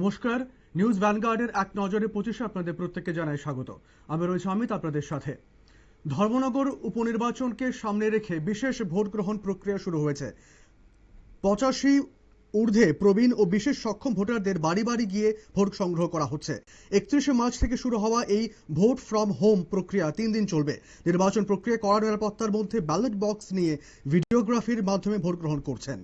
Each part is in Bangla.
নমস্কার, নিউজ ভ্যানগার্ডের এক নজরে 25 আপনাদের প্রত্যেককে জানাই স্বাগত। আমি রয়েছে অমিত আপনাদের সাথে। ধর্মনগর উপনির্বাচনকে সামনে রেখে বিশেষ ভোট গ্রহণ প্রক্রিয়া শুরু হয়েছে। 85 ঊর্ধ্বে প্রবীণ ও বিশেষ সক্ষম ভোটারদের বাড়ি বাড়ি গিয়ে ভোট সংগ্রহ করা হচ্ছে। 31 মার্চ থেকে শুরু হওয়া এই ভোট ফ্রম হোম প্রক্রিয়া 3 দিন চলবে। নির্বাচন প্রক্রিয়া কড়া নিরাপত্তার মধ্যে ব্যালট বক্স নিয়ে ভিডিওগ্রাফির মাধ্যমে ভোট গ্রহণ করছেন।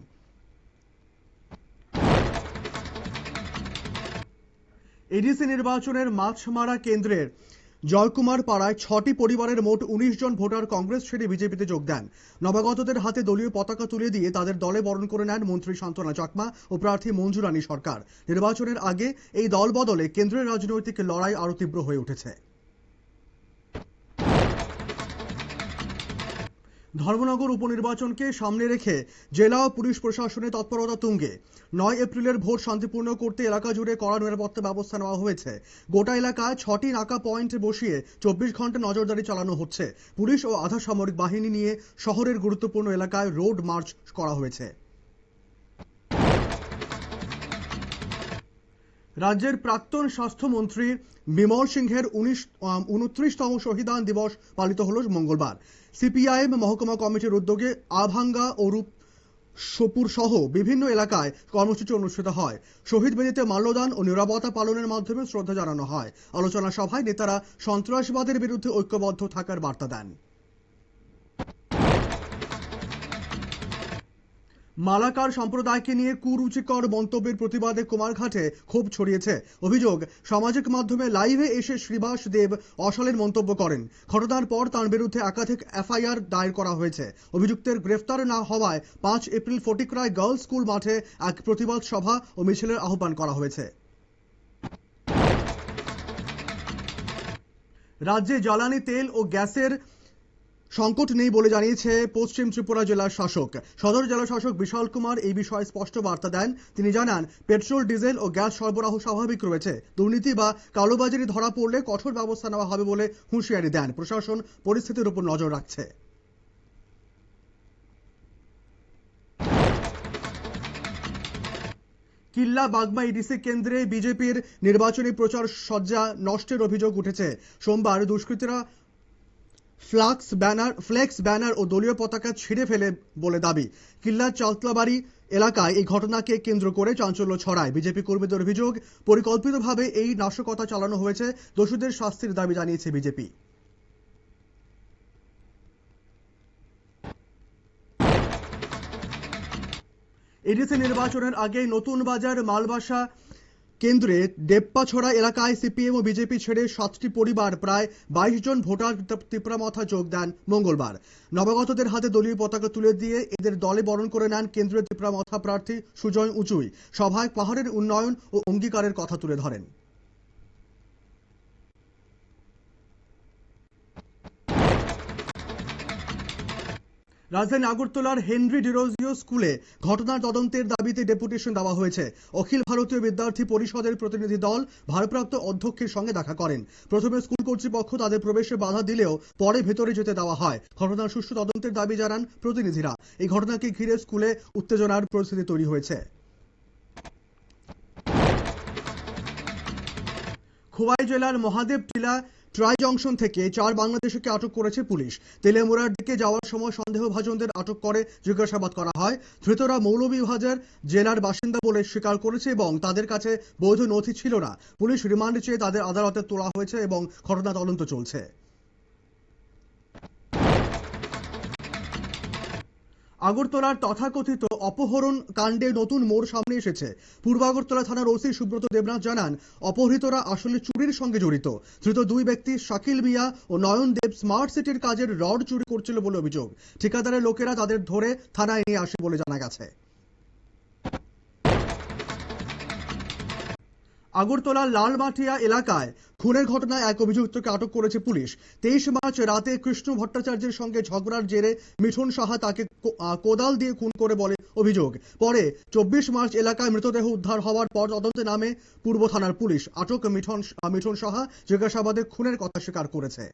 এডিসি নির্বাচনের মাছমারা কেন্দ্রের জয়কুমার পাড়ায় 6টি পরিবারের মোট 19 জন ভোটার কংগ্রেস ছেড়ে বিজেপিতে যোগ দেন। নবাগতদের হাতে দলীয় পতাকা তুলে দিয়ে তাদের দলে বরণ করে নেন মন্ত্রী শান্তনা চাকমা ও প্রার্থী মঞ্জু রানী সরকার। নির্বাচনের আগে এই দল বদলে কেন্দ্রের রাজনৈতিক লড়াই আরো তীব্র হয়ে উঠেছে। ধর্মনগর উপনির্বাচনকে সামনে রেখে জেলা ও পুলিশ প্রশাসনের তৎপরতা তুঙ্গে। 9 এপ্রিলের ভোট শান্তিপূর্ণ করতে এলাকা জুড়ে কড়া নিরাপত্তা ব্যবস্থা নেওয়া হয়েছে। গোটা এলাকায় 6টি নাকা পয়েন্ট বসিয়ে 24 ঘন্টা নজরদারি চালানো হচ্ছে। পুলিশ ও আধা সামরিক বাহিনী নিয়ে শহরের গুরুত্বপূর্ণ এলাকায় রোড মার্চ করা হয়েছে। রাজ্যের প্রাক্তন স্বাস্থ্যমন্ত্রী বিমল সিংহের 29তম শহীদান দিবস পালিত হল মঙ্গলবার। সিপিআইএম মহকুমা কমিটির উদ্যোগে আভাঙ্গা ও রূপসপুর সহ বিভিন্ন এলাকায় কর্মসূচি অনুষ্ঠিত হয়। শহীদ বেদিতে মাল্যদান ও নিরাপত্তা পালনের মাধ্যমে শ্রদ্ধা জানানো হয়। আলোচনা সভায় নেতারা সন্ত্রাসবাদের বিরুদ্ধে ঐক্যবদ্ধ থাকার বার্তা দেন। মালাকার সম্প্রদায়কে নিয়ে কুরুচিকর মন্তব্যের প্রতিবাদে কুমারঘাটে ক্ষোভ ছড়িয়েছে। অভিযোগ, সামাজিক মাধ্যমে লাইভে এসে শ্রীবাস দেব অশালীন মন্তব্য করেন। ঘটনার পর তার বিরুদ্ধে একাধিক এফআইআর দায়ের করা হয়েছে। অভিযুক্তের গ্রেফতার না হওয়ায় 5 এপ্রিল ফটিকরায় গার্লস স্কুল মাঠে এক প্রতিবাদ সভা ও মিছিলের আহ্বান করা হয়েছে। রাজ্যে জ্বালানি তেল ও গ্যাসের সংকট নেই বলে জানিয়েছে পশ্চিম ত্রিপুরা জেলার শাসক। সদর জেলা শাসক বিশাল কুমার এই বিষয়ে স্পষ্ট বার্তা দেন। তিনি জানান, পেট্রোল, ডিজেল ও গ্যাস সরবরাহ স্বাভাবিক রয়েছে। দুর্নীতি বা কালোবাজারি ধরা পড়লে কঠোর ব্যবস্থা নেওয়া হবে বলে হুঁশিয়ারি দেন। প্রশাসন পরিস্থিতির উপর নজর রাখছে। কিল্লা বাগমা ইডিসি কেন্দ্রে বিজেপির নির্বাচনী প্রচার সজ্জা নষ্টের অভিযোগ উঠেছে। সোমবার দুষ্কৃতীরা ফ্লেক্স ব্যানার ও দলীয় পতাকা ছিঁড়ে ফেলে বলে দাবি। কিল্লার চালতলাবাড়ি এলাকায় এই ঘটনাকে কেন্দ্র করে চাঞ্চল্য ছড়ায়। বিজেপি কর্মীদের অভিযোগ, পরিকল্পিতভাবে এই নাশকতা চালানো হয়েছে। দোষীদের শাস্তির দাবি জানিয়েছে বিজেপি। এডিসি নির্বাচনের আগে নতুন বাজার মালবাসা কেন্দ্রে দেপ্পাছড়া এলাকায় সিপিএম ও বিজেপি ছেড়ে 7টি পরিবার প্রায় 22 জন ভোটার তিপ্রামথা যোগ দেন মঙ্গলবার। নবাগতদের হাতে দলীয় পতাকা তুলে দিয়ে এদের দলে বরণ করে নেন কেন্দ্রীয় তিপ্রামথা প্রার্থী সুজয় উঁচুই। সভায় পাহাড়ের উন্নয়ন ও অঙ্গীকারের কথা তুলে ধরেন। রাজধানী আগরতলার হেনরি ডিরোজিও স্কুলে ঘটনার তদন্তের দাবিতে ডেপুটেশন দেওয়া হয়েছে। অখিল ভারতীয় বিদ্যার্থী পরিষদের প্রতিনিধি দল ভারপ্রাপ্ত অধ্যক্ষের সঙ্গে দেখা করেন। প্রথমে স্কুল কর্তৃপক্ষ তাদের প্রবেশে বাধা দিলেও পরে ভেতরে যেতে দেওয়া হয়। ঘটনার সুষ্ঠু তদন্তের দাবি জানান প্রতিনিধিরা। এই ঘটনাকে ঘিরে স্কুলে উত্তেজনার পরিস্থিতি তৈরি হয়েছে। খোয়াই জেলার মহাদেব টিলা ট্রাই জংশন থেকে 4 বাংলাদেশিকে আটক করেছে পুলিশ। তেলেমুড়ার দিকে যাওয়ার সময় সন্দেহভাজনদের আটক করে জিজ্ঞাসাবাদ করা হয়। ধৃতরা মৌলভীবাজার জেলার বাসিন্দা বলে স্বীকার করেছে এবং তাদের কাছে বৈধ নথি ছিল না। পুলিশ রিমান্ড চেয়ে তাদের আদালতে তোলা হয়েছে এবং ঘটনা তদন্ত চলছে। আগরতলার তথাকথিত অপহরণ কাণ্ডে নতুন মোড় সামনে এসেছে। পূর্ব আগরতলা থানার ওসি সুব্রত দেবনাথ জানান, অপহৃতরা আসলে চুরির সঙ্গে জড়িত। ধৃত 2 ব্যক্তি শাকিল মিয়া ও নয়ন দেব স্মার্ট সিটির কাজের রড চুরি করছিল বলে অভিযোগ। ঠিকাদারের লোকেরা তাদের ধরে থানায় নিয়ে আসে বলে জানা গেছে। আগরতলার লালমাটিয়া এলাকায় খুনের ঘটনায় এক অভিযুক্তকে আটক করেছে পুলিশ। 23 মার্চ রাতে কৃষ্ণ ভট্টাচার্যের সঙ্গে ঝগড়ার জেরে মিঠুন সাহা তাকে কোদাল দিয়ে খুন করে বলে অভিযোগ। পরে 24 মার্চ এলাকায় মৃতদেহ উদ্ধার হওয়ার পর তদন্তে নামে পূর্ব থানার পুলিশ। আটক মিঠুন সাহা জিজ্ঞাসাবাদে খুনের কথা স্বীকার করেছে।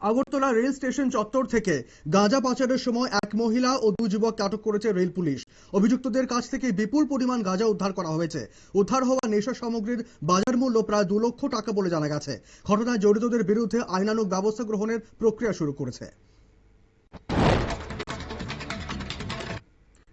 আগরতলা রেল স্টেশন চত্বর থেকে গাঁজা পাচারের সময় এক মহিলা ও দুই যুবককে আটক করেছে রেল পুলিশ। অভিযুক্তদের কাছ থেকে বিপুল পরিমাণ গাঁজা উদ্ধার করা হয়েছে। উদ্ধার হওয়া নেশা সামগ্রীর বাজার মূল্য প্রায় 2 লক্ষ টাকা বলে জানা গেছে। ঘটনায় জড়িতদের বিরুদ্ধে আইনানুগ ব্যবস্থা গ্রহণের প্রক্রিয়া শুরু করেছে।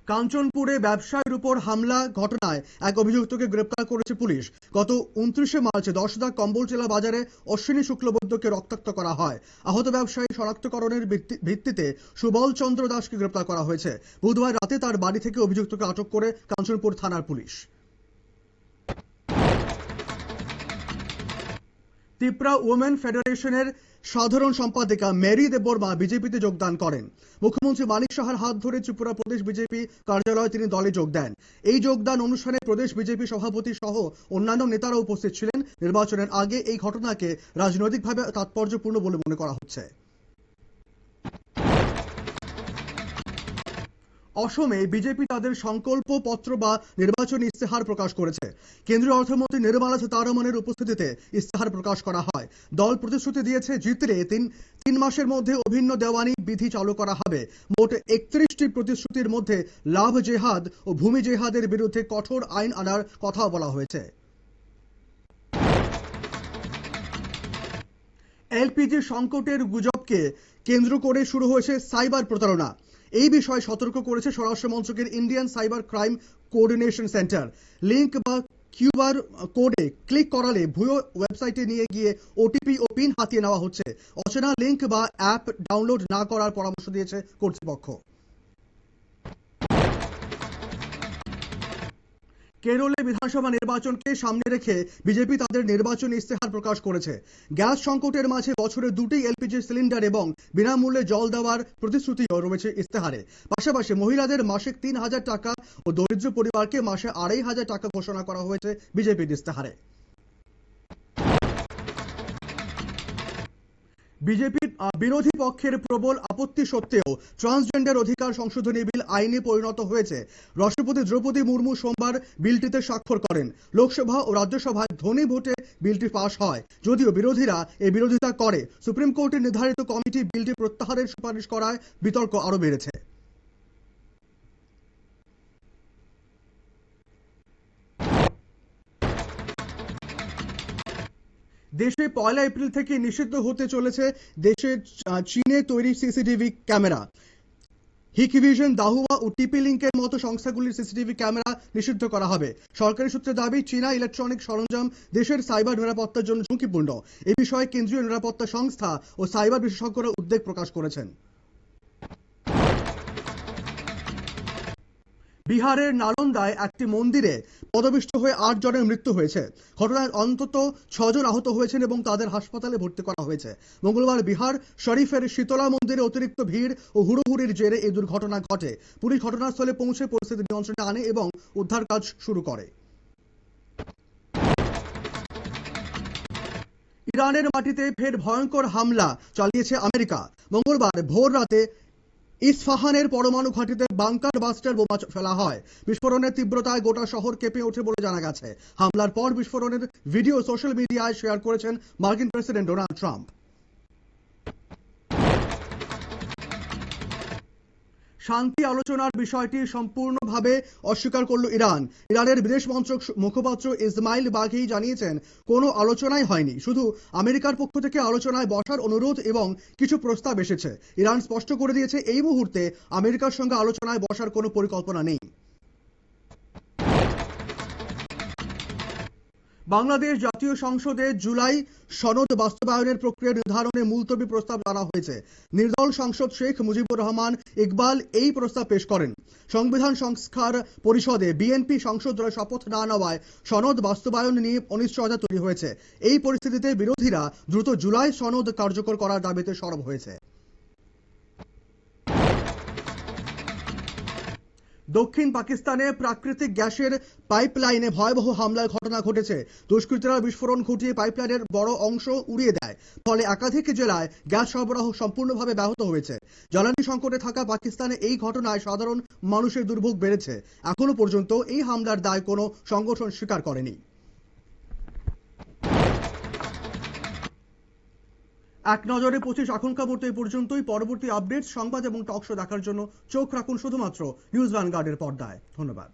কাঞ্চনপুরে ব্যবসায়ীর উপর হামলা ঘটনায় এক অভিযুক্তকে গ্রেপ্তার করেছে পুলিশ। গত 29 মার্চ 10 দাগ কম্বলচেলা বাজারে অশ্বিনী শুক্লবৈদ্যকে রক্তাক্ত করা হয়। আহত ব্যবসায়ী শনাক্তকরণের ভিত্তিতে সুবল চন্দ্র দাসকে গ্রেপ্তার করা হয়েছে। বুধবার রাতে তার বাড়ি থেকে অভিযুক্তকে আটক করে কাঞ্চনপুর থানার পুলিশ। ত্রিপুরা ওমেন ফেডারেশনের সাধারণ সম্পাদিকা মেরি দেববর্মা বিজেপিতে যোগদান করেন। মুখ্যমন্ত্রী মানিক সাহার হাত ধরে ত্রিপুরা প্রদেশ বিজেপি কার্যালয়ে তিনি দলে যোগ দেন। এই যোগদান অনুষ্ঠানে প্রদেশ বিজেপি সভাপতি সহ অন্যান্য নেতারা উপস্থিত ছিলেন। নির্বাচনের আগে এই ঘটনাকে রাজনৈতিকভাবে তাৎপর্যপূর্ণ বলে মনে করা হচ্ছে। অসমে বিজেপি তাদের সংকল্প পত্র বা নির্বাচনী ইস্তেহার প্রকাশ করেছে। কেন্দ্রীয় অর্থমন্ত্রী নির্মলা সীতারমণের উপস্থিতিতে ইস্তেহার প্রকাশ করা হয়। দল প্রতিশ্রুতি দিয়েছে জিতলে তিন মাসের মধ্যে অভিন্ন দেওয়ানি বিধি চালু করা হবে। মোট 31টি প্রতিশ্রুতির মধ্যে লাভ জেহাদ ও ভূমি জেহাদের বিরুদ্ধে কঠোর আইন আনার কথাও বলা হয়েছে। এলপিজি সংকটের গুজবকে কেন্দ্র করে শুরু হয়েছে সাইবার প্রতারণা। এই বিষয়ে সতর্ক করেছে স্বরাষ্ট্র মন্ত্রকের Indian cyber crime coordination centre. Link বা কিউআর কোডে ক্লিক করালে ভুয়ো ওয়েবসাইটে নিয়ে গিয়ে ওটিপি ও পিন হাতিয়ে নেওয়া হচ্ছে। অচেনা লিংক বা অ্যাপ ডাউনলোড না করার পরামর্শ দিয়েছে কর্তৃপক্ষ। কেরলে বিধানসভা নির্বাচনকে সামনে রেখে বিজেপি তাদের নির্বাচনী ইস্তেহার প্রকাশ করেছে। গ্যাস সংকটের মাঝে বছরে 2টি এলপিজি সিলিন্ডার এবং বিনামূল্যে জল দেওয়ার প্রতিশ্রুতিও রয়েছে ইস্তেহারে। পাশাপাশি মহিলাদের মাসিক 3,000 টাকা ও দরিদ্র পরিবারকে মাসে 2,500 টাকা ঘোষণা করা হয়েছে বিজেপির ইস্তেহারে। বিজেপির বিরোধী পক্ষের প্রবল আপত্তি সত্ত্বেও ট্রান্সজেন্ডার অধিকার সংশোধনী বিল আইনে পরিণত হয়েছে। রাষ্ট্রপতি দ্রৌপদী মুর্মু সোমবার বিলটিতে স্বাক্ষর করেন। লোকসভা ও রাজ্যসভায় ধ্বনি ভোটে বিলটি পাস হয়। যদিও বিরোধীরা এই বিরোধিতা করে, সুপ্রিম কোর্টের নির্ধারিত কমিটি বিলটি প্রত্যাহারের সুপারিশ করায় বিতর্ক আরও বেড়েছে। দেশে 1 এপ্রিল থেকে নিষিদ্ধ হতে চলেছে দেশের চীনে তৈরি সিসিটিভি ক্যামেরা। হিকভিশন, দাহুয়া ও টিপি লিঙ্কের মতো সংস্থাগুলির সিসিটিভি ক্যামেরা নিষিদ্ধ করা হবে। সরকারি সূত্রে দাবি, চীনা ইলেকট্রনিক সরঞ্জাম দেশের সাইবার নিরাপত্তার জন্য ঝুঁকিপূর্ণ। এ বিষয়ে কেন্দ্রীয় নিরাপত্তা সংস্থা ও সাইবার বিশেষজ্ঞরা উদ্বেগ প্রকাশ করেছেন। বিহারের নালন্দায় একটি মন্দিরে পদপিষ্ট হয়ে 8 জনের মৃত্যু হয়েছে। ঘটনায় অন্তত 6 জন আহত হয়েছেন এবং তাদের হাসপাতালে ভর্তি করা হয়েছে। মঙ্গলবার বিহার শরীফের শীতলা মন্দিরে অতিরিক্ত ভিড় ও হুড়োহুড়ির জেরে এই দুর্ঘটনা ঘটে। পুলিশ ঘটনাস্থলে পৌঁছে পরিস্থিতি নিয়ন্ত্রণে আনে এবং উদ্ধার কাজ শুরু করে। ইরানের মাটিতে ফের ভয়ঙ্কর হামলা চালিয়েছে আমেরিকা। মঙ্গলবার ভোর রাতে ইস্পাহানের পরমাণু ঘাঁটিতে বাংকার বাস্টার বোমা ফেলা হয়। বিস্ফোরণের তীব্রতায় গোটা শহর কেঁপে ওঠে বলে জানা গেছে। হামলার পর বিস্ফোরণের ভিডিও সোশ্যাল মিডিয়ায় শেয়ার করেছেন মার্কিন প্রেসিডেন্ট ডোনাল্ড ট্রাম্প। শান্তি আলোচনার বিষয়টি সম্পূর্ণভাবে অস্বীকার করল ইরান। ইরানের বিদেশ মন্ত্রক মুখপাত্র ইসমাইল বাঘি জানিয়েছেন, কোনো আলোচনাই হয়নি, শুধু আমেরিকার পক্ষ থেকে আলোচনায় বসার অনুরোধ এবং কিছু প্রস্তাব এসেছে। ইরান স্পষ্ট করে দিয়েছে, এই মুহূর্তে আমেরিকার সঙ্গে আলোচনায় বসার কোনো পরিকল্পনা নেই। বাংলাদেশ জাতীয় সংসদে জুলাই সনদ বাস্তবায়নের প্রক্রিয়া নির্ধারণে মুলতবি প্রস্তাব আনা হয়েছে। নির্দল সাংসদ শেখ মুজিবুর রহমান ইকবাল এই প্রস্তাব পেশ করেন। সংবিধান সংস্কার পরিষদে বিএনপি সাংসদরা শপথ না নেওয়ায় সনদ বাস্তবায়ন নিয়ে অনিশ্চয়তা তৈরি হয়েছে। এই পরিস্থিতিতে বিরোধীরা দ্রুত জুলাই সনদ কার্যকর করার দাবিতে সরব হয়েছে। দক্ষিণ পাকিস্তানে প্রাকৃতিক গ্যাসের পাইপলাইনে ভয়াবহ হামলার ঘটনা ঘটেছে। দুষ্কৃতীরা বিস্ফোরণ ঘটিয়ে পাইপলাইনের বড় অংশ উড়িয়ে দেয়। ফলে একাধিক জেলায় গ্যাস সরবরাহ সম্পূর্ণভাবে ব্যাহত হয়েছে। জ্বালানি সংকটে থাকা পাকিস্তানে এই ঘটনায় সাধারণ মানুষের দুর্ভোগ বেড়েছে। এখনো পর্যন্ত এই হামলার দায় কোনো সংগঠন স্বীকার করেনি। এক নজরে 25 এখনকার মতো এই পর্যন্তই। পরবর্তী আপডেট, সংবাদ এবং টক শো দেখার জন্য চোখ রাখুন শুধুমাত্র নিউজ ভ্যানগার্ডের পর্দায়। ধন্যবাদ।